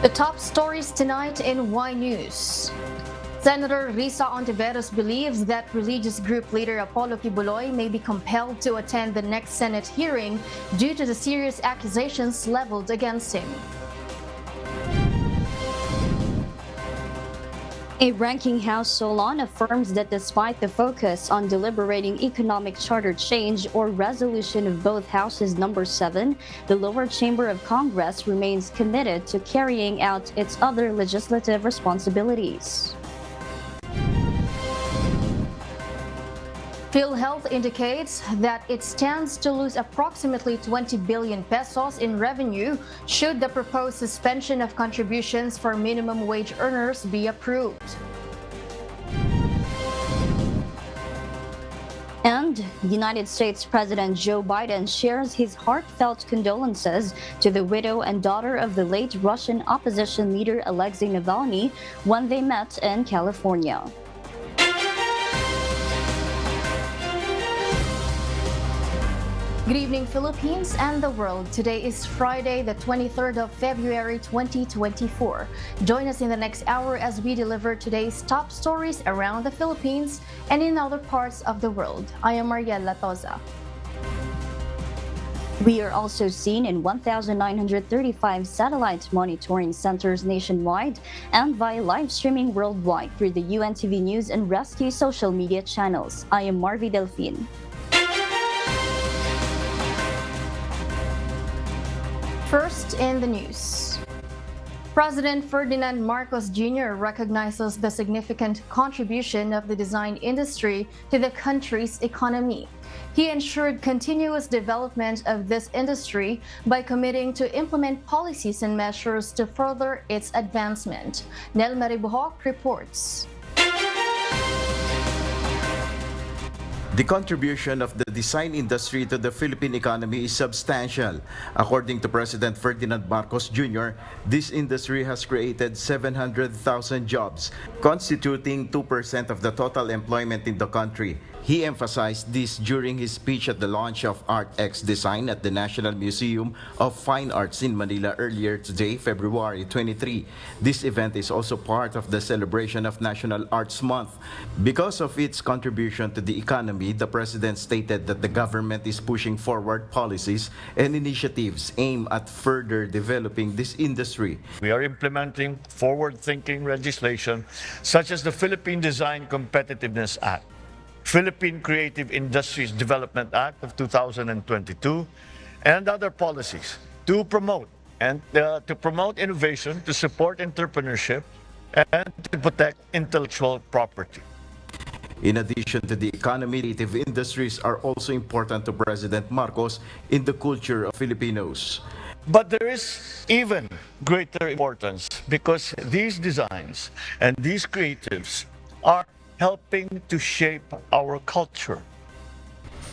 The top stories tonight in Y News. Senator Risa believes that religious group leader Apollo Kiboy may be compelled to attend the next Senate hearing due to the serious accusations leveled against him. A ranking House Solon affirms that despite the focus on deliberating economic charter change or resolution of both houses number 7, the lower chamber of Congress remains committed to carrying out its other legislative responsibilities. PhilHealth indicates that it stands to lose approximately 20 billion pesos in revenue should the proposed suspension of contributions for minimum wage earners be approved. And United States President Joe Biden shares his heartfelt condolences to the widow and daughter of the late Russian opposition leader Alexey Navalny when they met in California. Good evening, Philippines and the world. Today is Friday, the 23rd of February, 2024. Join us in the next hour as we deliver today's top stories around the Philippines and in other parts of the world. I am Mariela Toza. We are also seen in 1,935 satellite monitoring centers nationwide and via live streaming worldwide through the UNTV News and Rescue social media channels. I am Marvi Delphine. First in the news. President Ferdinand Marcos Jr. recognizes the significant contribution of the design industry to the country's economy. He ensured continuous development of this industry by committing to implement policies and measures to further its advancement. Nel Maribuhok reports. The contribution of the design industry to the Philippine economy is substantial. According to President Ferdinand Marcos Jr., this industry has created 700,000 jobs, constituting 2% of the total employment in the country. He emphasized this during his speech at the launch of ArtX Design at the National Museum of Fine Arts in Manila earlier today, February 23. This event is also part of the celebration of National Arts Month. Because of its contribution to the economy, the President stated that the government is pushing forward policies and initiatives aimed at further developing this industry. We are implementing forward-thinking legislation such as the Philippine Design Competitiveness Act, Philippine Creative Industries Development Act of 2022, and other policies to promote innovation, to support entrepreneurship, and to protect intellectual property. In addition to the economy, creative industries are also important to President Marcos in the culture of Filipinos. But there is even greater importance because these designs and these creatives are helping to shape our culture.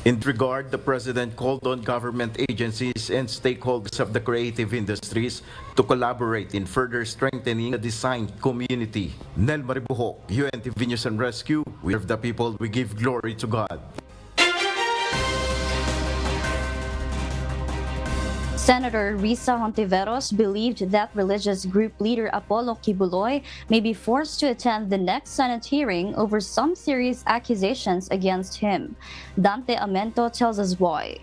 In regard, the President called on government agencies and stakeholders of the creative industries to collaborate in further strengthening the design community. Nel Maribuhok, UNTV News and Rescue. We serve the people, we give glory to God. Senator Risa believed that religious group leader Apollo Kiboy may be forced to attend the next Senate hearing over some serious accusations against him. Dante Amento tells us why.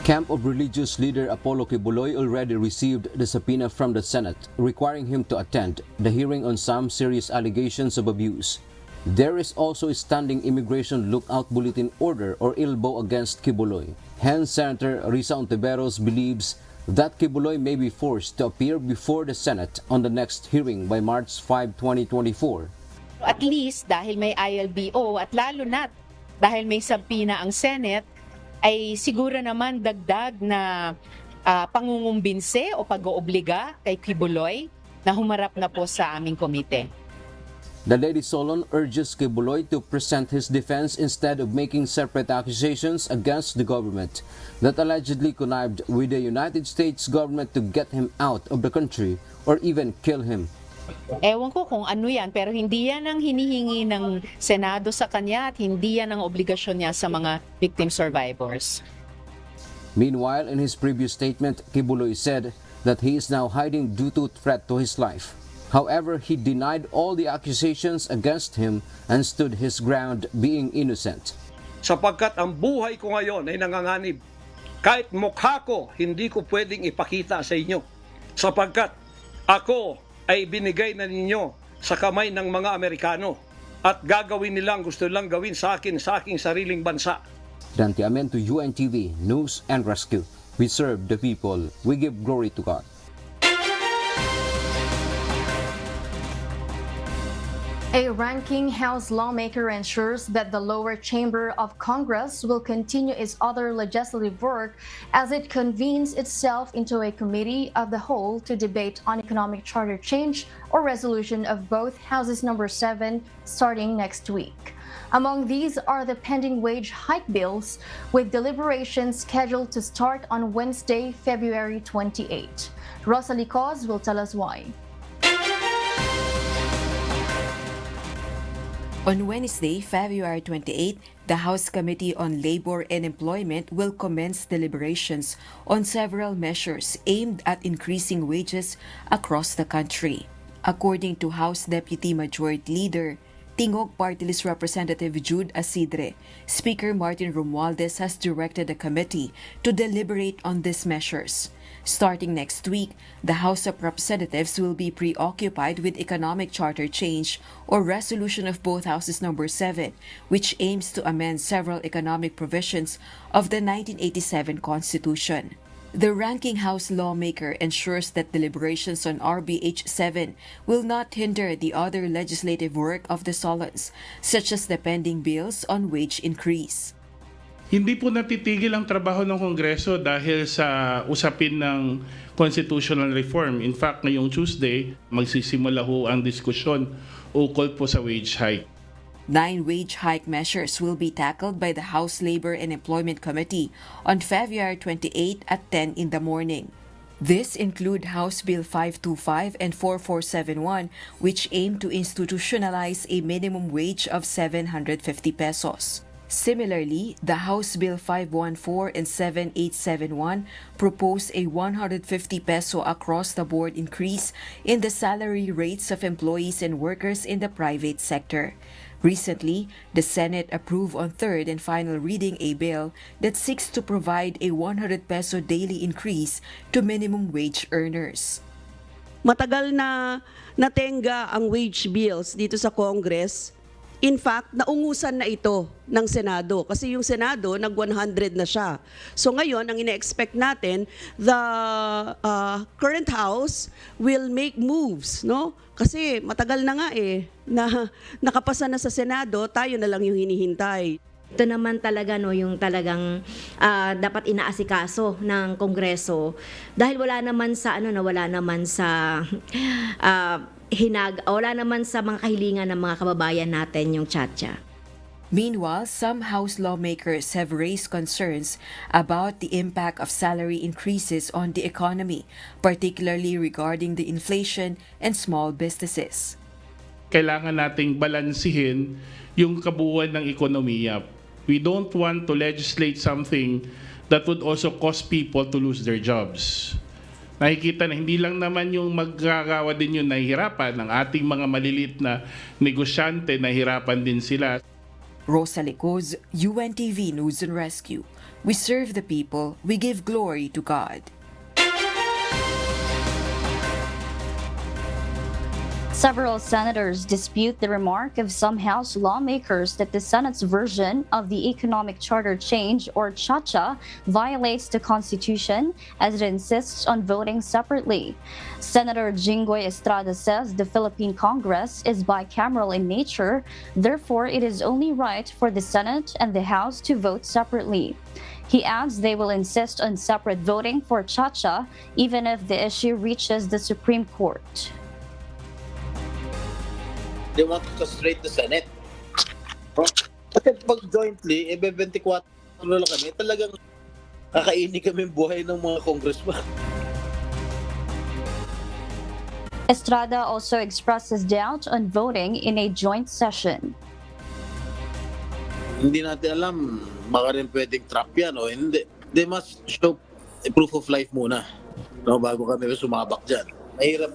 Camp of religious leader Apollo Kiboy already received the subpoena from the Senate, requiring him to attend the hearing on some serious allegations of abuse. There is also a standing immigration lookout bulletin order or ILBO against Kiboy. Hence, Senator Risa believes that Kiboy may be forced to appear before the Senate on the next hearing by March 5, 2024. At least dahil may ILBO at lalo na dahil may subpoena ang Senate, ay siguro naman dagdag na pangungumbinse o pag-oobliga kay Kiboy na humarap na po sa aming komite. The Lady Solon urges Kiboy to present his defense instead of making separate accusations against the government that allegedly connived with the United States government to get him out of the country or even kill him. Ewan ko kung ano yan, pero hindi yan ang hinihingi ng Senado sa kanya at hindi yan ang obligasyon niya sa mga victim survivors. Meanwhile, in his previous statement, Kiboy said that he is now hiding due to threat to his life. However, he denied all the accusations against him and stood his ground being innocent. Sapagkat ang buhay ko ngayon ay nanganganib. Kahit mukha ko, hindi ko pwedeng ipakita sa inyo. Sapagkat ako ay binigay na ninyo sa kamay ng mga Amerikano at gagawin nilang gusto nilang gawin sa akin sa aking sariling bansa. Dante Amento, UNTV, News and Rescue. We serve the people. We give glory to God. A ranking House lawmaker ensures that the lower chamber of Congress will continue its other legislative work as it convenes itself into a committee of the whole to debate on economic charter change or resolution of both Houses number 7 starting next week. Among these are the pending wage hike bills, with deliberations scheduled to start on Wednesday, February 28. Rosalie Cos will tell us why. On Wednesday, February 28, the House Committee on Labor and Employment will commence deliberations on several measures aimed at increasing wages across the country. According to House Deputy Majority Leader, Tingog Party List Representative Jude Asidre, Speaker Martin Romualdez has directed the committee to deliberate on these measures. Starting next week, the House of Representatives will be preoccupied with economic charter change or resolution of both Houses number 7, which aims to amend several economic provisions of the 1987 Constitution. The ranking House lawmaker ensures that deliberations on RBH 7 will not hinder the other legislative work of the solons, such as the pending bills on wage increase. Hindi po natitigil ang trabaho ng Kongreso dahil sa usapin ng constitutional reform. In fact, ngayong Tuesday, magsisimula ho ang diskusyon ukol po sa wage hike. 9 wage hike measures will be tackled by the House Labor and Employment Committee on February 28 at 10 in the morning. This include House Bill 525 and 4471, which aim to institutionalize a minimum wage of 750 pesos. Similarly, the House Bill 514 and 7871 propose a 150 peso across-the-board increase in the salary rates of employees and workers in the private sector. Recently, the Senate approved on third and final reading a bill that seeks to provide a 100 peso daily increase to minimum wage earners. Matagal na natenga ang wage bills dito sa Congress. In fact, naungusan na ito ng Senado kasi yung Senado nag-100 na siya. So ngayon, ang ina-expect natin, the current House will make moves, no? Kasi matagal na nga na nakapasa na sa Senado, tayo na lang yung hinihintay. Ito naman talaga yung talagang dapat inaasikaso ng Kongreso dahil wala naman sa wala naman sa mga kahilingan ng mga kababayan natin yung Chacha. Meanwhile, some House lawmakers have raised concerns about the impact of salary increases on the economy, particularly regarding the inflation and small businesses. Kailangan nating balansihin yung kabuuan ng ekonomiya. We don't want to legislate something that would also cause people to lose their jobs. Nakikita na hindi lang naman yung magkakawa din yung nahihirapan, ng ating mga maliliit na negosyante, nahihirapan din sila. Rosalie Cos, UNTV News and Rescue. We serve the people, we give glory to God. Several senators dispute the remark of some House lawmakers that the Senate's version of the economic charter change, or Chacha, violates the Constitution as it insists on voting separately. Senator Kiboy Estrada says the Philippine Congress is bicameral in nature, therefore it is only right for the Senate and the House to vote separately. He adds they will insist on separate voting for Chacha even if the issue reaches the Supreme Court. They want to castrate the Senate. Kasi pag jointly, 24 lang kami, talagang kakainin kami buhay ng mga congressman. Estrada also expresses doubt on voting in a joint session. Hindi natin alam, baka rin pwedeng trap yan o hindi. they must show a proof of life muna. No, bago kami sumabak dyan. Mahirap.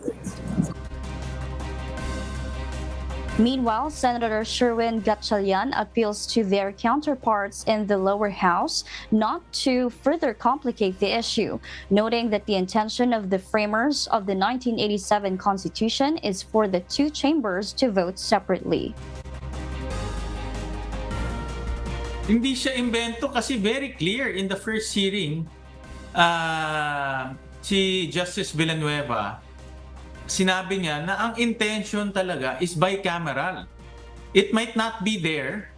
Meanwhile, Senator Sherwin Gatchalian appeals to their counterparts in the lower house not to further complicate the issue, noting that the intention of the framers of the 1987 Constitution is for the two chambers to vote separately. Hindi siya imbento kasi very clear in the first hearing, si Justice Villanueva, sinabi niya na ang intention talaga is bicameral. It might not be there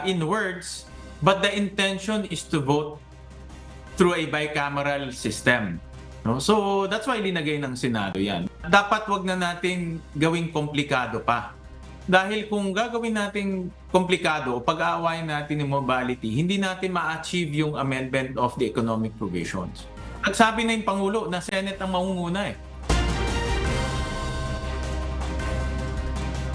in words, but the intention is to vote through a bicameral system. No? So that's why linagay ng Senado yan. Dapat wag na natin gawing komplikado pa. Dahil kung gagawin natin komplikado o pag-aawayan natin yung mobility, hindi natin ma-achieve yung amendment of the economic provisions. Nagsabi na yung Pangulo na Senate ang mangunguna eh.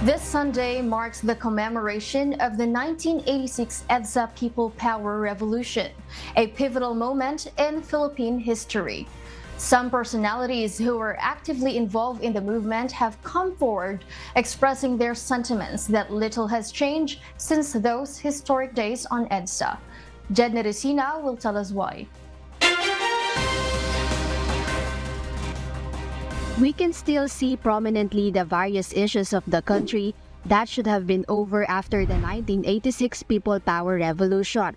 This Sunday marks the commemoration of the 1986 EDSA People Power Revolution, a pivotal moment in Philippine history. Some personalities who were actively involved in the movement have come forward, expressing their sentiments that little has changed since those historic days on EDSA. Jedna Risa will tell us why. We can still see prominently the various issues of the country that should have been over after the 1986 People Power Revolution.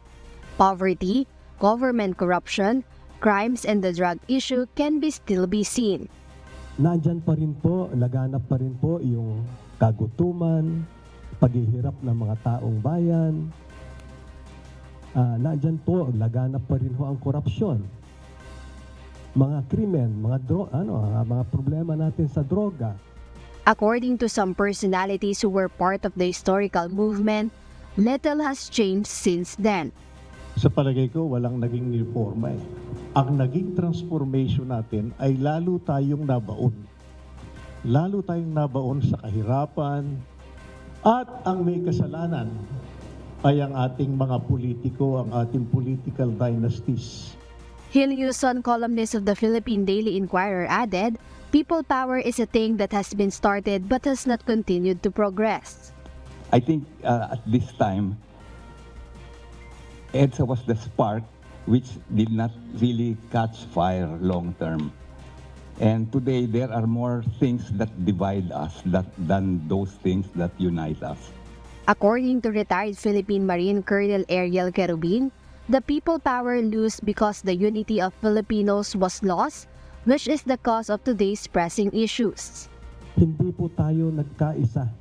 Poverty, government corruption, crimes, and the drug issue can still be seen. Nandyan pa rin po, laganap pa rin po yung kagutuman, paghihirap ng mga taong bayan. Nandyan po, laganap pa rin ho ang korupsyon. Mga krimen, mga problema natin sa droga. According to some personalities who were part of the historical movement, little has changed since then. Sa palagay ko, walang naging reforma eh. Ang naging transformation natin ay lalo tayong nabaon. Lalo tayong nabaon sa kahirapan at ang may kasalanan ay ang ating mga politiko, ang ating political dynasties. Gil Yuson, columnist of the Philippine Daily Inquirer, added, people power is a thing that has been started but has not continued to progress. I think at this time, EDSA was the spark which did not really catch fire long term. And today, there are more things that divide us than those things that unite us. According to retired Philippine Marine Colonel Ariel Kerubin, the people power lose because the unity of Filipinos was lost, which is the cause of today's pressing issues. Hindi po tayo nagkaisa.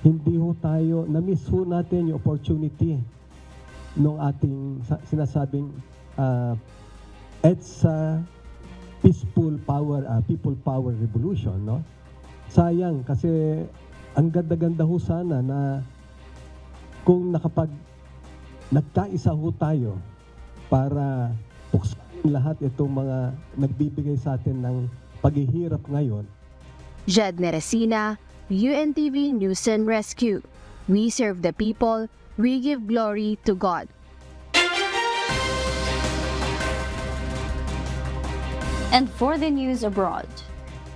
Hindi ho tayo, na-miss ho natin yung opportunity ng ating sinasabing EDSA People Power Revolution, no? Sayang kasi ang ganda-ganda ho sana na kung nagkaisa ho tayo para puksain lahat itong mga nagbibigay sa atin ng paghihirap ngayon. Jedna Risa, UNTV News and Rescue. We serve the people, we give glory to God. And for the news abroad,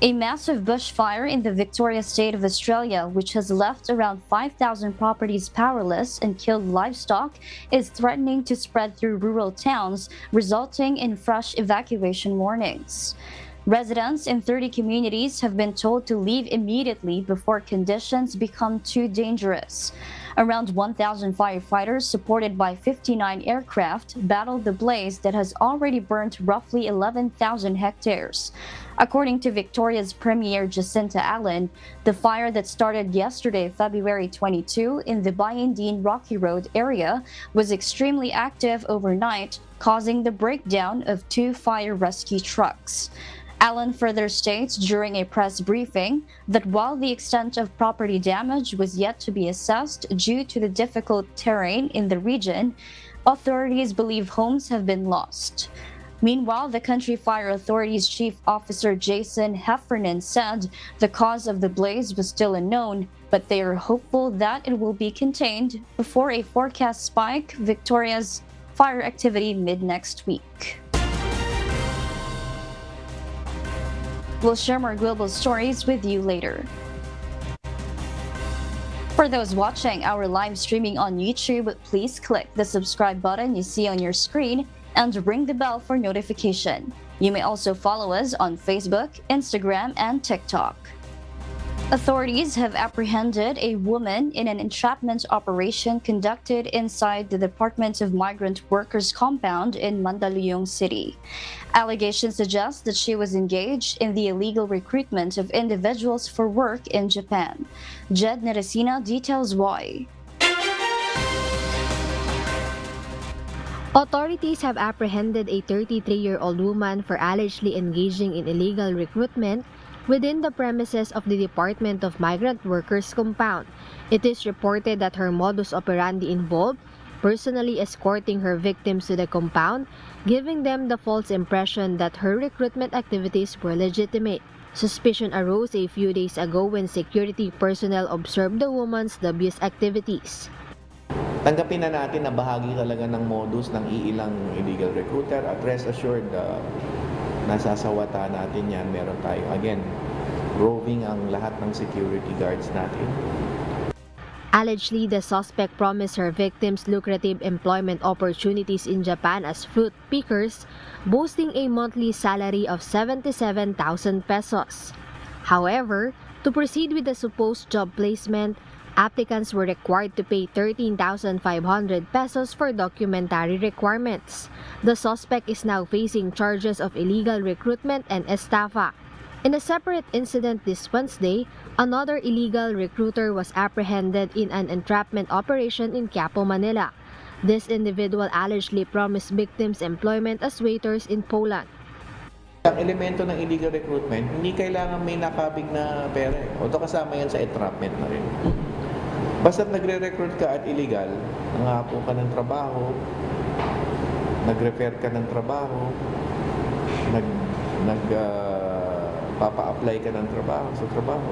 a massive bushfire in the Victoria state of Australia, which has left around 5,000 properties powerless and killed livestock, is threatening to spread through rural towns, resulting in fresh evacuation warnings. Residents in 30 communities have been told to leave immediately before conditions become too dangerous. Around 1,000 firefighters, supported by 59 aircraft, battled the blaze that has already burnt roughly 11,000 hectares. According to Victoria's Premier Jacinta Allen, the fire that started yesterday, February 22, in the Bayandine Rocky Road area was extremely active overnight, causing the breakdown of 2 fire rescue trucks. Allen further states during a press briefing that while the extent of property damage was yet to be assessed due to the difficult terrain in the region, authorities believe homes have been lost. Meanwhile, the Country Fire Authority's Chief Officer Jason Heffernan said the cause of the blaze was still unknown, but they are hopeful that it will be contained before a forecast spike. Victoria's fire activity mid-next week. We'll share more global stories with you later. For those watching our live streaming on YouTube, please click the subscribe button you see on your screen and ring the bell for notification. You may also follow us on Facebook, Instagram, and TikTok. Authorities have apprehended a woman in an entrapment operation conducted inside the Department of Migrant Workers compound in Mandaluyong City. Allegations suggest that she was engaged in the illegal recruitment of individuals for work in Japan. Jed Neresina details why. Authorities have apprehended a 33-year-old woman for allegedly engaging in illegal recruitment within the premises of the Department of Migrant Workers compound. It is reported that her modus operandi involved personally escorting her victims to the compound, giving them the false impression that her recruitment activities were legitimate. Suspicion arose a few days ago when security personnel observed the woman's dubious activities. Tanggapin na natin na bahagi talaga ng modus ng iilang illegal recruiter at rest assured nasasawata natin yan. Meron tayo, again, roving ang lahat ng security guards natin. Allegedly, the suspect promised her victims lucrative employment opportunities in Japan as fruit pickers, boasting a monthly salary of 77,000 pesos. However, to proceed with the supposed job placement, applicants were required to pay 13,500 pesos for documentary requirements. The suspect is now facing charges of illegal recruitment and estafa. In a separate incident this Wednesday, another illegal recruiter was apprehended in an entrapment operation in Quiapo, Manila. This individual allegedly promised victims employment as waiters in Poland. Ang elemento ng illegal recruitment, hindi kailangan may nakabig na pera. Although kasama yan sa entrapment na rin. Basta't nagre-recruit ka at illegal, nangapo ka ng trabaho, nag-refer ka ng trabaho, papa-apply ka ng trabaho sa trabaho.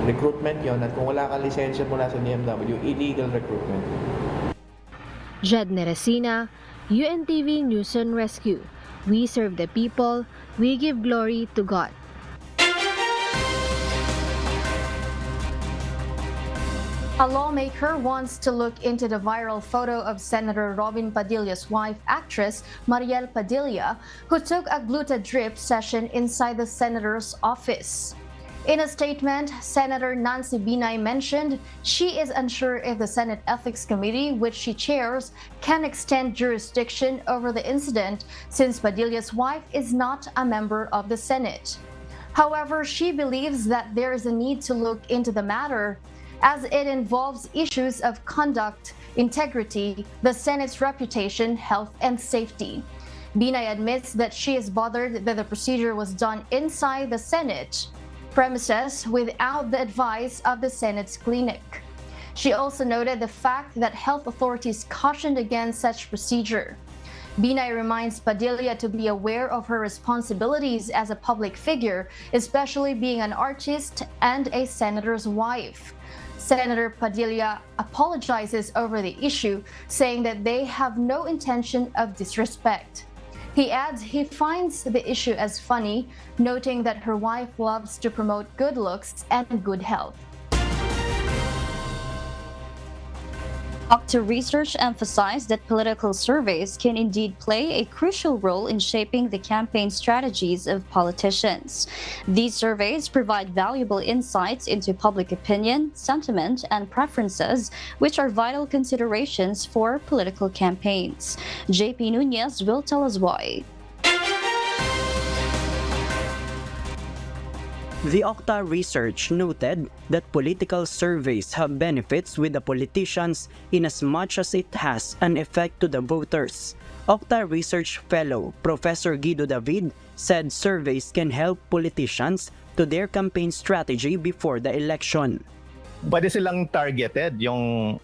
Recruitment yon, at kung wala kang lisensya mula sa DMW, illegal recruitment. Jed Neresina, UNTV News and Rescue. We serve the people, we give glory to God. A lawmaker wants to look into the viral photo of Senator Robin Padilla's wife, actress Mariel Padilla, who took a gluta drip session inside the senator's office. In a statement, Senator Nancy Binay mentioned she is unsure if the Senate Ethics Committee, which she chairs, can extend jurisdiction over the incident since Padilla's wife is not a member of the Senate. However, she believes that there is a need to look into the matter as it involves issues of conduct, integrity, the Senate's reputation, health, and safety. Binay admits that she is bothered that the procedure was done inside the Senate premises without the advice of the Senate's clinic. She also noted the fact that health authorities cautioned against such procedure. Binay reminds Padilla to be aware of her responsibilities as a public figure, especially being an artist and a senator's wife. Senator Padilla apologizes over the issue, saying that they have no intention of disrespect. He adds he finds the issue as funny, noting that her wife loves to promote good looks and good health. Octa research emphasized that political surveys can indeed play a crucial role in shaping the campaign strategies of politicians. These surveys provide valuable insights into public opinion, sentiment, and preferences, which are vital considerations for political campaigns. JP Nunez will tell us why. The Octa research noted that political surveys have benefits with the politicians in as much as it has an effect to the voters. Octa research fellow Professor Guido David said surveys can help politicians to their campaign strategy before the election. Pwede silang targeted yung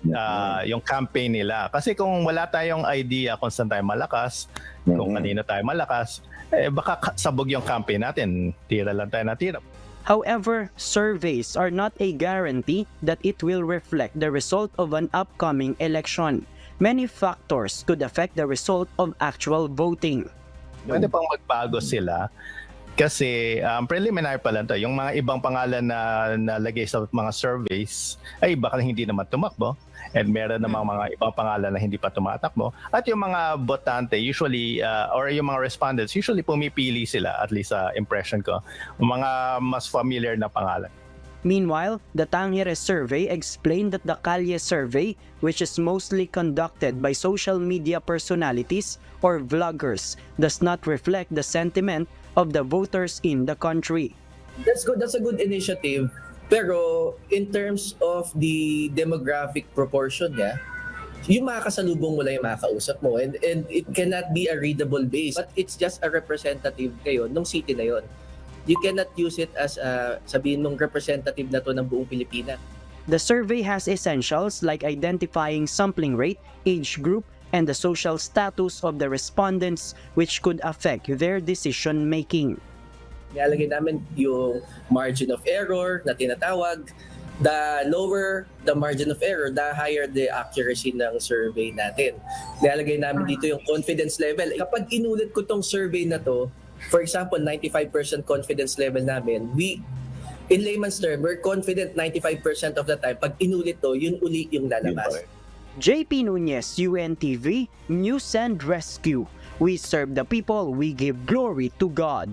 campaign nila. Kasi kung wala tayong idea kung saan tayo malakas, kung kanino tayo malakas, baka sabog yung campaign natin. Tira lang tayo na tira. However, surveys are not a guarantee that it will reflect the result of an upcoming election. Many factors could affect the result of actual voting. Pwede pang magbago sila kasi preliminary pa lang to. Yung mga ibang pangalan na nalagay sa mga surveys ay baka hindi naman tumakbo. And meron namang mga ibang pangalan na hindi pa tumatakbo. At yung mga botante usually or yung mga respondents usually pumipili sila, at least sa impression ko, mga mas familiar na pangalan. Meanwhile, the Tangere survey explained that the Kalye survey, which is mostly conducted by social media personalities or vloggers, does not reflect the sentiment of the voters in the country. That's good. That's a good initiative. Pero in terms of the demographic proportion niya, yung makakasalubong mo lang yung makakausap mo, and it cannot be a readable base, but it's just a representative kayo nung city na yon. You cannot use it as sabihin mong representative na to ng buong Pilipinas. The survey has essentials like identifying sampling rate, age group, and the social status of the respondents, which could affect their decision making. Nilalagay namin yung margin of error na tinatawag. The lower the margin of error, the higher the accuracy ng survey natin. Nilalagay namin dito yung confidence level. Kapag inulit ko tong survey na to, for example, 95% confidence level namin, in layman's term, we're confident 95% of the time. Pag inulit to, yun uli yung lalabas. JP Nunez, UNTV, News and Rescue. We serve the people, we give glory to God.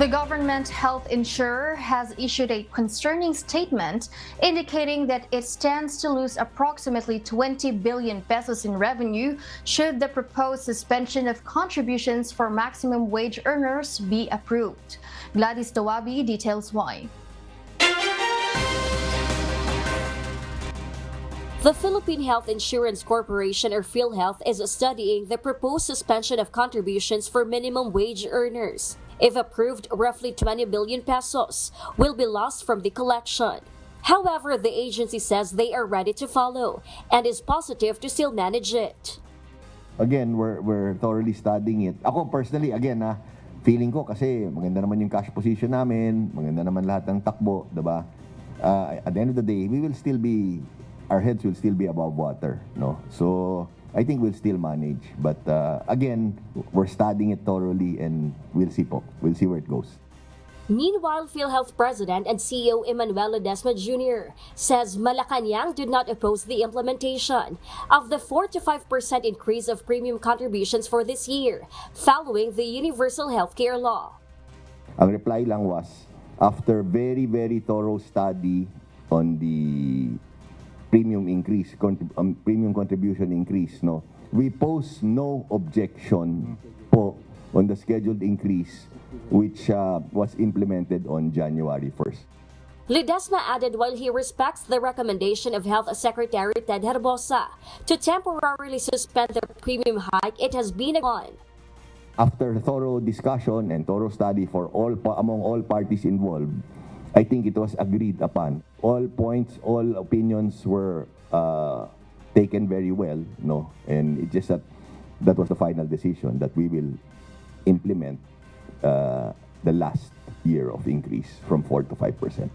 The government health insurer has issued a concerning statement indicating that it stands to lose approximately 20 billion pesos in revenue should the proposed suspension of contributions for maximum wage earners be approved. Gladys Dawabi details why. The Philippine Health Insurance Corporation, or PhilHealth, is studying the proposed suspension of contributions for minimum wage earners. If approved, roughly 20 billion pesos will be lost from the collection. However, the agency says they are ready to follow and is positive to still manage it. Again, we're thoroughly studying it. Ako personally, again, feeling ko kasi maganda naman yung cash position namin, maganda naman lahat ng takbo, diba? At the end of the day, our heads will still be above water, no? So I think we'll still manage, but again, we're studying it thoroughly and we'll see where it goes. Meanwhile, PhilHealth President and CEO Emmanuel Ledesma Jr. says Malacanang did not oppose the implementation of the 4 to 5% increase of premium contributions for this year, following the Universal Healthcare Law. Ang reply lang was, after very, very thorough study on the premium increase, premium contribution increase, no, we pose no objection po on the scheduled increase which was implemented on January 1st. Ledesma added while he respects the recommendation of Health Secretary Ted Herbosa to temporarily suspend the premium hike it has been on. After thorough discussion and thorough study among all parties involved, I think it was agreed upon. All points, all opinions were taken very well, no, and it just that was the final decision that we will implement the last year of increase from 4 to 5%.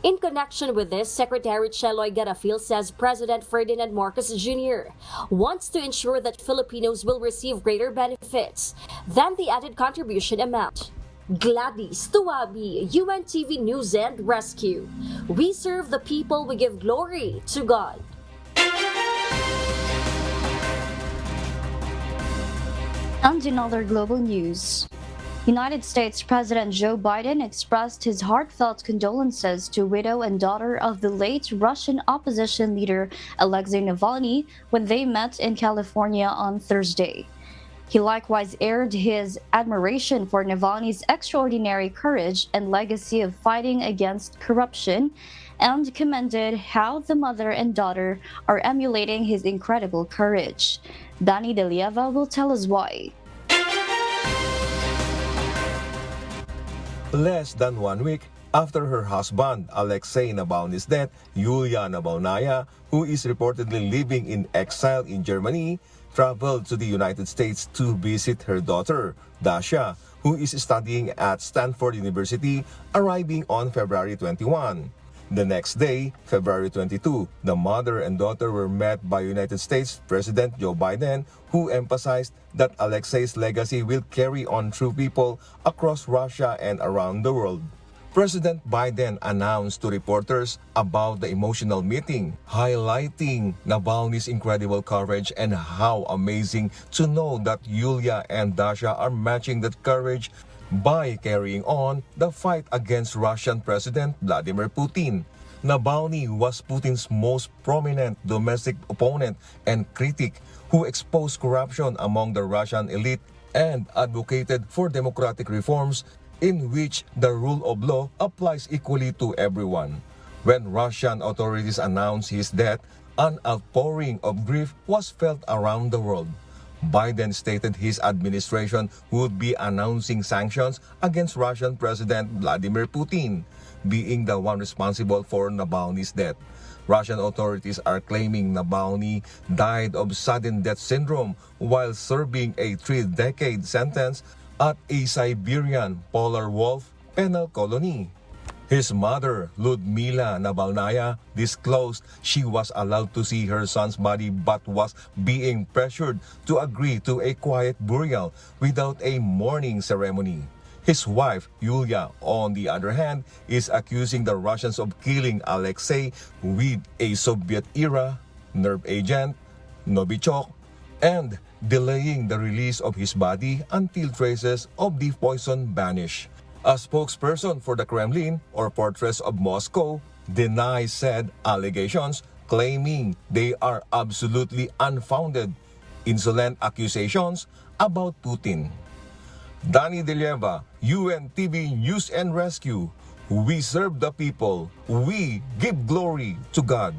In connection with this, Secretary Cheloy Garafil says President Ferdinand Marcos Jr. wants to ensure that Filipinos will receive greater benefits than the added contribution amount. Gladys Tuwabi, UNTV News and Rescue. We serve the people, we give glory to God. And in other global news, United States President Joe Biden expressed his heartfelt condolences to widow and daughter of the late Russian opposition leader Alexey Navalny when they met in California on Thursday. He likewise aired his admiration for Navalny's extraordinary courage and legacy of fighting against corruption and commended how the mother and daughter are emulating his incredible courage. Dani Delieva will tell us why. Less than 1 week after her husband, Alexey Navalny's death, Yulia Navalnaya, who is reportedly living in exile in Germany, traveled to the United States to visit her daughter, Dasha, who is studying at Stanford University, arriving on February 21. The next day, February 22, the mother and daughter were met by United States President Joe Biden, who emphasized that Alexey's legacy will carry on through people across Russia and around the world. President Biden announced to reporters about the emotional meeting, highlighting Navalny's incredible courage and how amazing to know that Yulia and Dasha are matching that courage by carrying on the fight against Russian President Vladimir Putin. Navalny was Putin's most prominent domestic opponent and critic who exposed corruption among the Russian elite and advocated for democratic reforms in which the rule of law applies equally to everyone. When Russian authorities announced his death, an outpouring of grief was felt around the world. Biden stated his administration would be announcing sanctions against Russian President Vladimir Putin, being the one responsible for Navalny's death. Russian authorities are claiming Navalny died of sudden death syndrome while serving a 3-decade sentence at a Siberian polar wolf penal colony. His mother, Ludmila Navalnaya, disclosed she was allowed to see her son's body but was being pressured to agree to a quiet burial without a mourning ceremony. His wife, Yulia, on the other hand, is accusing the Russians of killing Alexei with a Soviet-era nerve agent, Novichok, and delaying the release of his body until traces of the poison vanish. A spokesperson for the Kremlin, or Fortress of Moscow, denies said allegations, claiming they are absolutely unfounded, insolent accusations about Putin. Danny Delieva, UNTV News and Rescue. We serve the people. We give glory to God.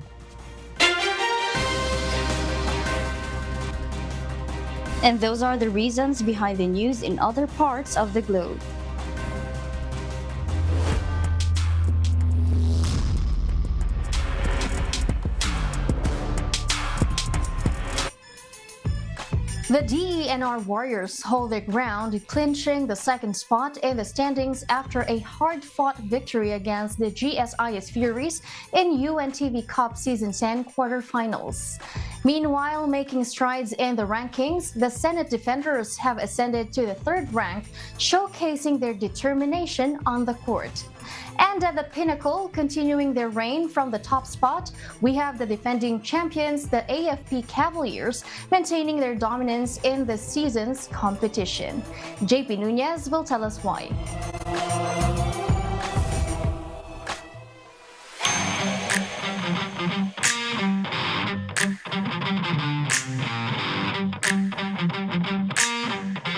And those are the reasons behind the news in other parts of the globe. The DENR Warriors hold their ground, clinching the second spot in the standings after a hard-fought victory against the GSIS Furies in UNTV Cup Season 10 quarterfinals. Meanwhile, making strides in the rankings, the Senate Defenders have ascended to the third rank, showcasing their determination on the court. And at the pinnacle, continuing their reign from the top spot, we have the defending champions, the AFP Cavaliers, maintaining their dominance in this season's competition. JP Nunez will tell us why.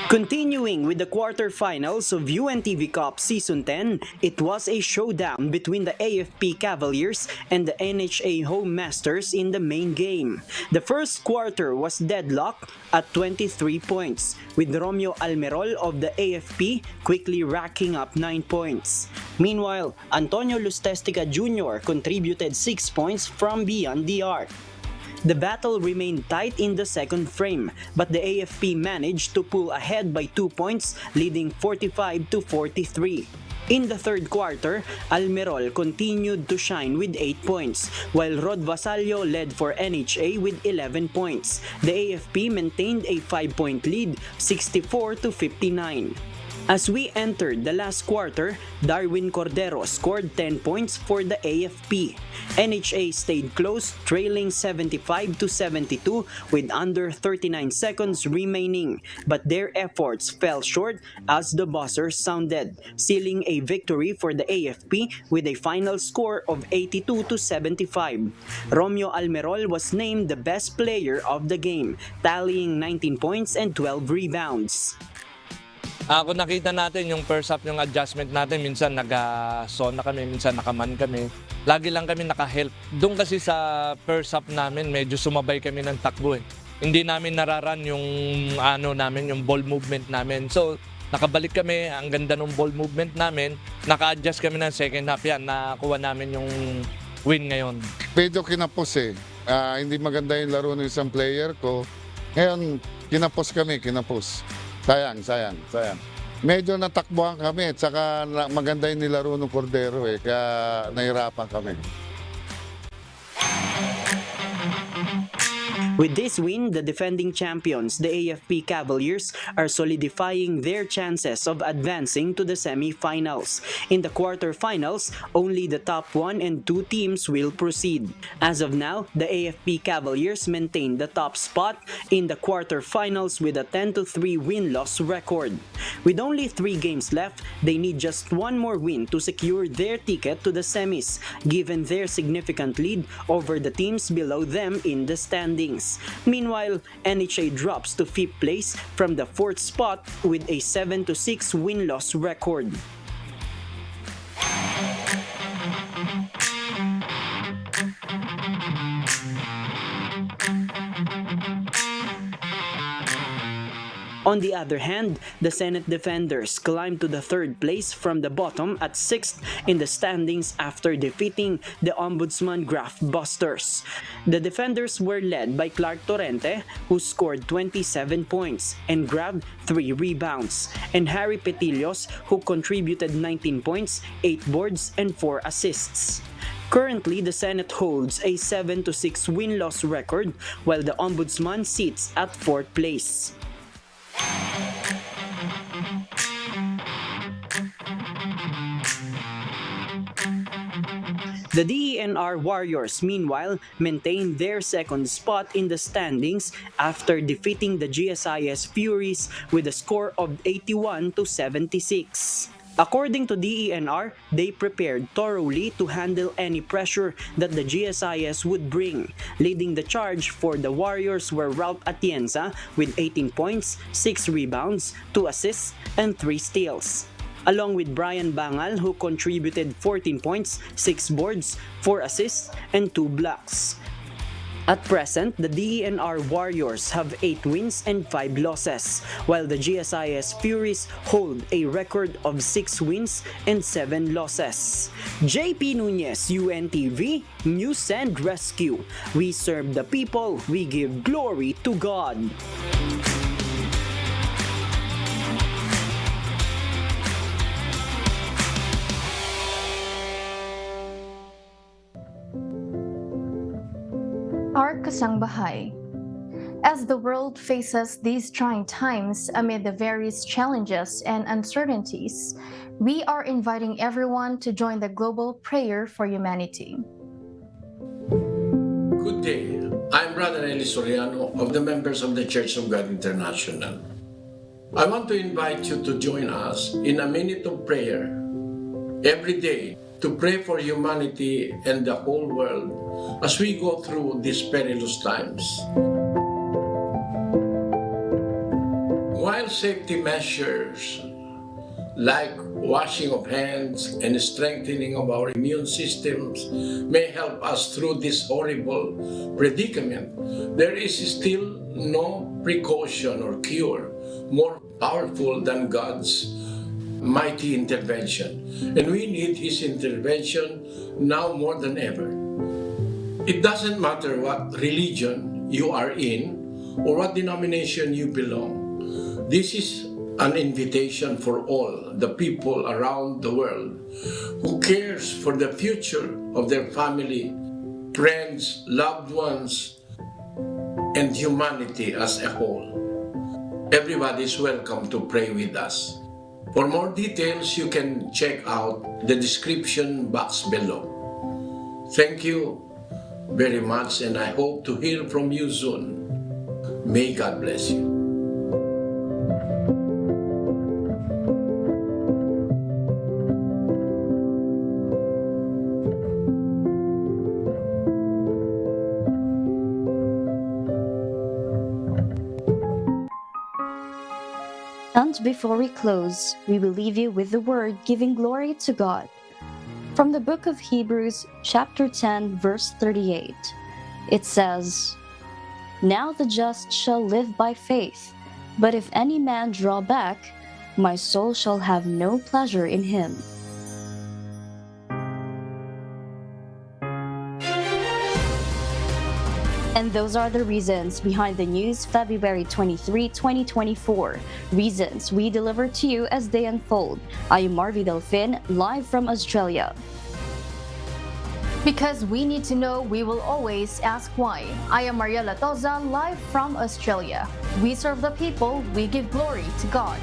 Continuing with the quarterfinals of UNTV Cup Season 10, it was a showdown between the AFP Cavaliers and the NHA Home Masters in the main game. The first quarter was deadlocked at 23 points, with Romeo Almerol of the AFP quickly racking up 9 points. Meanwhile, Antonio Lustestica Jr. contributed 6 points from beyond the arc. The battle remained tight in the second frame, but the AFP managed to pull ahead by 2 points, leading 45-43. In the third quarter, Almerol continued to shine with 8 points, while Rod Vasallo led for NHA with 11 points. The AFP maintained a 5-point lead, 64-59. As we entered the last quarter, Darwin Cordero scored 10 points for the AFP. NHA stayed close, trailing 75-72 with under 39 seconds remaining, but their efforts fell short as the buzzer sounded, sealing a victory for the AFP with a final score of 82-75. Romeo Almerol was named the best player of the game, tallying 19 points and 12 rebounds. Kung nakita natin yung first half, yung adjustment natin, minsan nag-zone na kami, minsan nakaman kami. Lagi lang kami naka-help. Doon kasi sa first half namin, medyo sumabay kami ng takbo eh. Hindi namin nararan yung yung ball movement namin. So, nakabalik kami, ang ganda ng ball movement namin. Naka-adjust kami ng second half yan, nakuha namin yung win ngayon. Medyo kinapos eh. Hindi maganda yung laro ng isang player ko. Ngayon, kinapos kami. Sayang. Medyo natakbuhan kami at saka maganda yung nilaro ng Cordero kaya nahirapan kami. With this win, the defending champions, the AFP Cavaliers, are solidifying their chances of advancing to the semi-finals. In the quarter-finals, only the top 1 and 2 teams will proceed. As of now, the AFP Cavaliers maintain the top spot in the quarter-finals with a 10-3 win-loss record. With only 3 games left, they need just one more win to secure their ticket to the semis, given their significant lead over the teams below them in the standings. Meanwhile, NHA drops to 5th place from the 4th spot with a 7-6 win-loss record. On the other hand, the Senate defenders climbed to the 3rd place from the bottom at 6th in the standings after defeating the Ombudsman Graft Busters. The defenders were led by Clark Torrente, who scored 27 points and grabbed 3 rebounds, and Harry Petillos, who contributed 19 points, 8 boards, and 4 assists. Currently, the Senate holds a 7-6 win-loss record, while the Ombudsman sits at 4th place. The DENR Warriors, meanwhile, maintain their 2nd spot in the standings after defeating the GSIS Furies with a score of 81-76. According to DENR, they prepared thoroughly to handle any pressure that the GSIS would bring. Leading the charge for the Warriors were Ralph Atienza with 18 points, 6 rebounds, 2 assists, and 3 steals, along with Brian Bangal, who contributed 14 points, 6 boards, 4 assists, and 2 blocks. At present, the DENR Warriors have 8 wins and 5 losses, while the GSIS Furies hold a record of 6 wins and 7 losses. JP Nunez, UNTV, News and Rescue. We serve the people, we give glory to God. Our Kasangbahay. As the world faces these trying times amid the various challenges and uncertainties, we are inviting everyone to join the global prayer for humanity. Good day. I'm Brother Eli Soriano of the members of the Church of God International. I want to invite you to join us in a minute of prayer every day to pray for humanity and the whole world as we go through these perilous times. While safety measures like washing of hands and strengthening of our immune systems may help us through this horrible predicament, there is still no precaution or cure more powerful than God's mighty intervention. And we need His intervention now more than ever. It doesn't matter what religion you are in or what denomination you belong. This is an invitation for all the people around the world who cares for the future of their family, friends, loved ones, and humanity as a whole. Everybody is welcome to pray with us. For more details, you can check out the description box below. Thank you very much, and I hope to hear from you soon. May God bless you. And before we close, we will leave you with the word giving glory to God. From the book of Hebrews, chapter 10, verse 38, it says, "Now the just shall live by faith, but if any man draw back, my soul shall have no pleasure in him." And those are the reasons behind the news February 23, 2024. Reasons we deliver to you as they unfold. I am Marvy Delfin, live from Australia. Because we need to know, we will always ask why. I am Mariela Toza, live from Australia. We serve the people, we give glory to God.